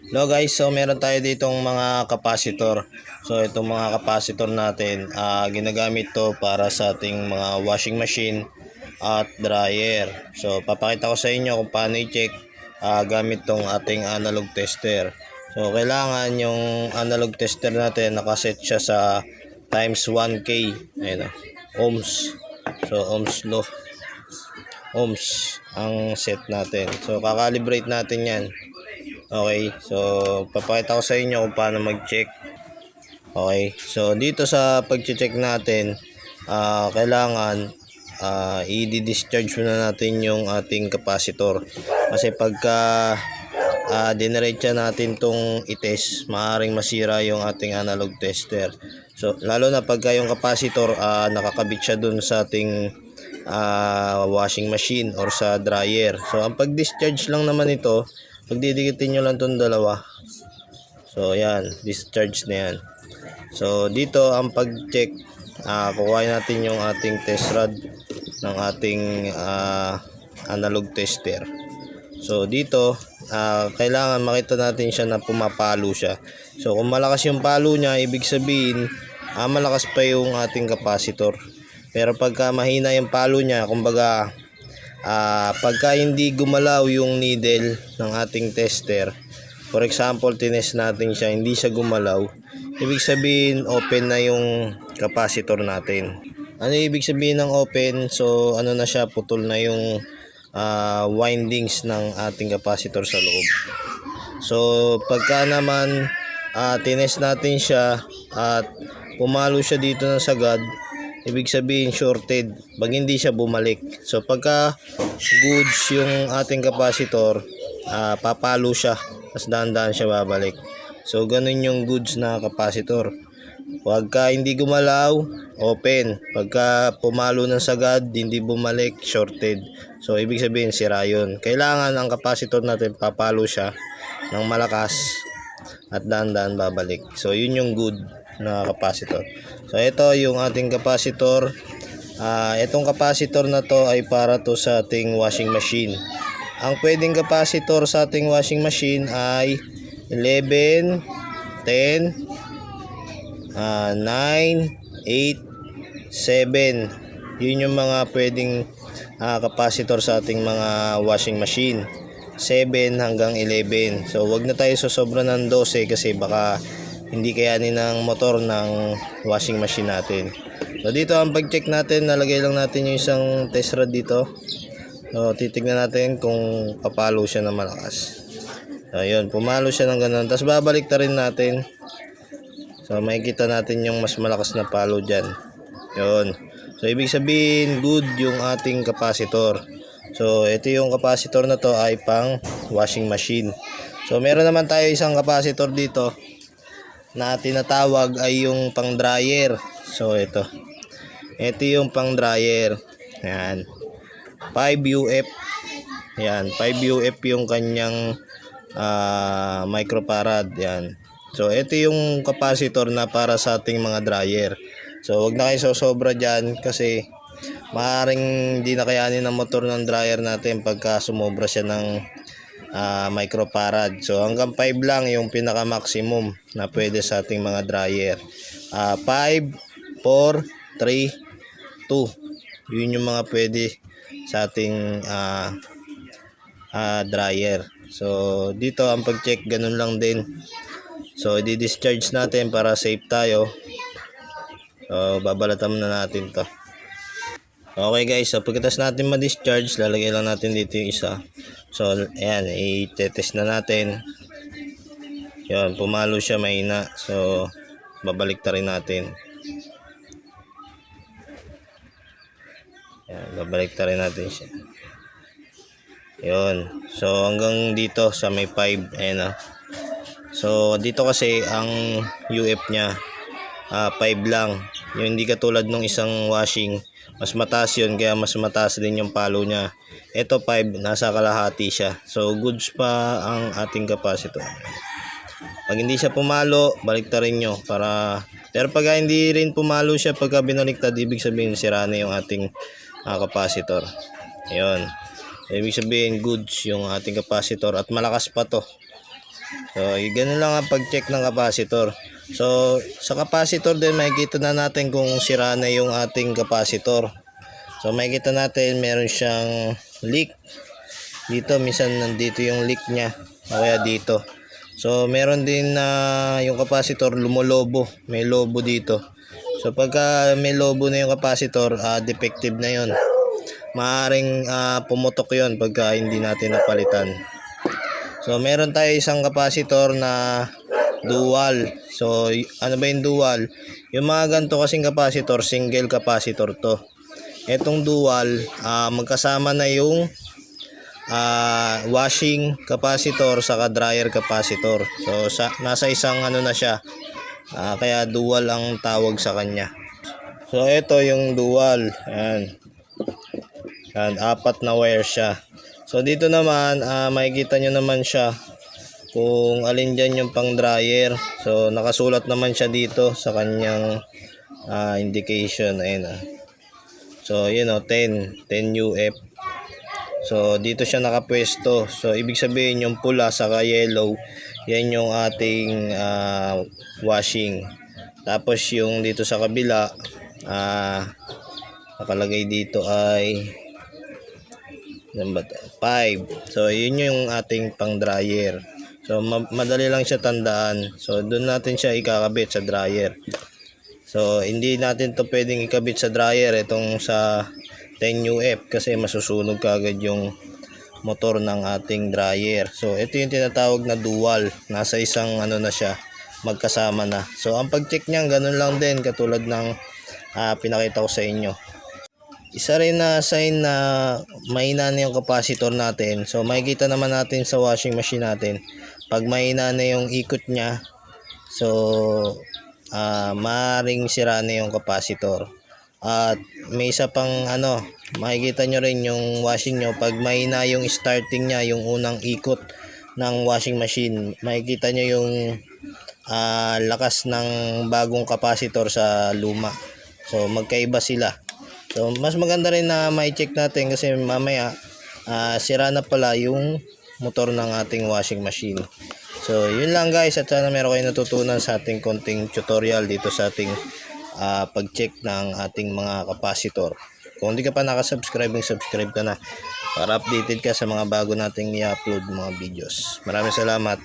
Hello guys, so meron tayo ditong mga capacitor. So itong mga capacitor natin, ginagamit to para sa ating mga washing machine at dryer. So papakita ko sa inyo kung paano i-check gamit tong ating analog tester. So kailangan yung analog tester natin nakaset siya sa times 1K. Ayun, ohms. So ohms law. Ohms ang set natin. So kakalibrate natin yan. Okay, so papakita ko sa inyo kung paano mag-check. Okay, so dito sa pag-check natin, kailangan i-discharge muna natin yung ating capacitor. Kasi pagka dinerecha natin tong itest, maaaring masira yung ating analog tester. So lalo na pagka yung capacitor nakakabit siya dun sa ating washing machine or sa dryer. So ang pag-discharge lang naman ito, pagdidikitin nyo lang itong dalawa. So ayan, discharge na yan. So dito ang pag-check, kukuhain natin yung ating test rod ng ating analog tester. So dito kailangan makita natin siya na pumapalo siya. So kung malakas yung palo niya, ibig sabihin malakas pa yung ating capacitor. Pero pagka mahina yung palo niya, kumbaga pagka hindi gumalaw yung needle ng ating tester, for example tinest natin siya, hindi siya gumalaw, ibig sabihin open na yung capacitor natin. Ano ibig sabihin ng open? So ano na siya, putol na yung windings ng ating capacitor sa loob. So pagka naman tinest natin siya at pumalo siya dito ng sagad, ibig sabihin shorted, pag hindi siya bumalik. So pagka goods yung ating capacitor, papalo siya, tapos dahan-dahan siya babalik. So ganun yung goods na capacitor. Pagka hindi gumalaw, open. Pagka pumalo ng sagad, hindi bumalik, shorted. So ibig sabihin sira yun. Kailangan ang capacitor natin papalo siya ng malakas at dahan-dahan babalik. So yun yung good na capacitor. So ito yung ating capacitor. Itong capacitor na to ay para to sa ating washing machine. Ang pwedeng capacitor sa ating washing machine ay 11, 10, 9, 8, 7. Yun yung mga pwedeng capacitor sa ating mga washing machine. 7 hanggang 11. So wag na tayo sosobra ng 12 kasi baka hindi kayanin ng motor ng washing machine natin. So dito ang pag-check natin, nalagay lang natin yung isang test rod dito. So titignan natin kung papalo siya ng malakas. So yun, pumalo siya ng ganun. Tapos babalik ta rin natin. So makikita natin yung mas malakas na palo dyan. Yun. So ibig sabihin good yung ating capacitor. So ito yung capacitor na to ay pang washing machine. So meron naman tayo isang capacitor dito na tinatawag ay yung pang dryer. So ito yung pang dryer. Yan, 5UF. Yan, 5UF yung kanyang microfarad. Yan. So ito yung capacitor na para sa ating mga dryer. So wag na kayo sosobra dyan kasi maaaring hindi na kayanin ng motor ng dryer natin pagka sumobra siya ng microfarad. So hanggang 5 lang yung pinaka maximum na pwede sa ating mga dryer. 5, 4, 3, 2. Yun yung mga pwede sa ating dryer. So dito ang pag-check ganun lang din. So i-discharge natin para safe tayo. So babalatan na natin to. Okay guys, so pagkatapos natin ma-discharge, lalagay lang natin dito yung isa. So ayan, i-test na natin. Yun, pumalo siya, mahina. So babalik ta rin natin. Ayan, babalik ta rin natin siya. Yun, so hanggang dito sa may 5. Ayan. So dito kasi ang UF nya 5 lang. Yung hindi katulad nung isang washing, mas mataas yun, kaya mas mataas din yung palo niya. Ito 5, nasa kalahati siya. So goods pa ang ating capacitor. Pag hindi siya pumalo, baliktarin nyo para. Pero pag hindi rin pumalo siya, pagka binaliktad, ibig sabihin sira na yung ating capacitor. Ayun. Ibig sabihin goods yung ating capacitor at malakas pa to. So, ganun lang ang pag-check ng capacitor. So, sa capacitor din, makikita na natin kung sira na yung ating capacitor. So, makikita natin meron siyang leak. Dito, minsan nandito yung leak niya. O kaya dito. So, meron din na yung capacitor lumolobo. May lobo dito. So, pagka may lobo na yung capacitor, defective na yun. Maaaring pumutok yun pagka hindi natin napalitan. So, meron tayo isang capacitor na dual. So, ano ba yung dual? Yung mga ganito kasing capacitor, single capacitor to. Etong dual, magkasama na yung washing capacitor saka dryer capacitor. So, nasa isang ano na siya. Kaya dual ang tawag sa kanya. So, ito yung dual. Ayan. Ayan, 4 na wire siya. So, dito naman, makikita nyo naman siya kung alin dyan yung pang dryer. So, nakasulat naman siya dito sa kanyang indication. Ayun. So, yun 10 UF. So, dito siya nakapwesto. So, ibig sabihin yung pula saka yellow, yan yung ating washing. Tapos, yung dito sa kabila, nakalagay dito ay 5. So, yun yung ating pang dryer. So, madali lang siya tandaan. So, doon natin siya ikakabit sa dryer. So, hindi natin to pwedeng ikabit sa dryer itong sa 10 UF kasi masusunog kagad yung motor ng ating dryer. So, ito yung tinatawag na dual. Nasa isang ano na siya, magkasama na. So, ang pag-check niyan, ganun lang din katulad ng pinakita ko sa inyo. Isa rin na sign na mahina na yung capacitor natin. So, makikita naman natin sa washing machine natin. Pag mahina na yung ikot niya, so, maaaring sira na yung capacitor. At may isa pang makikita nyo rin yung washing nyo. Pag mahina yung starting niya, yung unang ikot ng washing machine, makikita nyo yung lakas ng bagong capacitor sa luma. So, magkaiba sila. So, mas maganda rin na ma-check natin kasi mamaya sira na pala yung motor ng ating washing machine. So, yun lang guys, at sana meron kayo natutunan sa ating konting tutorial dito sa ating pag-check ng ating mga capacitor. Kung hindi ka pa nakasubscribe, subscribe ka na para updated ka sa mga bago nating i-upload mga videos. Maraming salamat.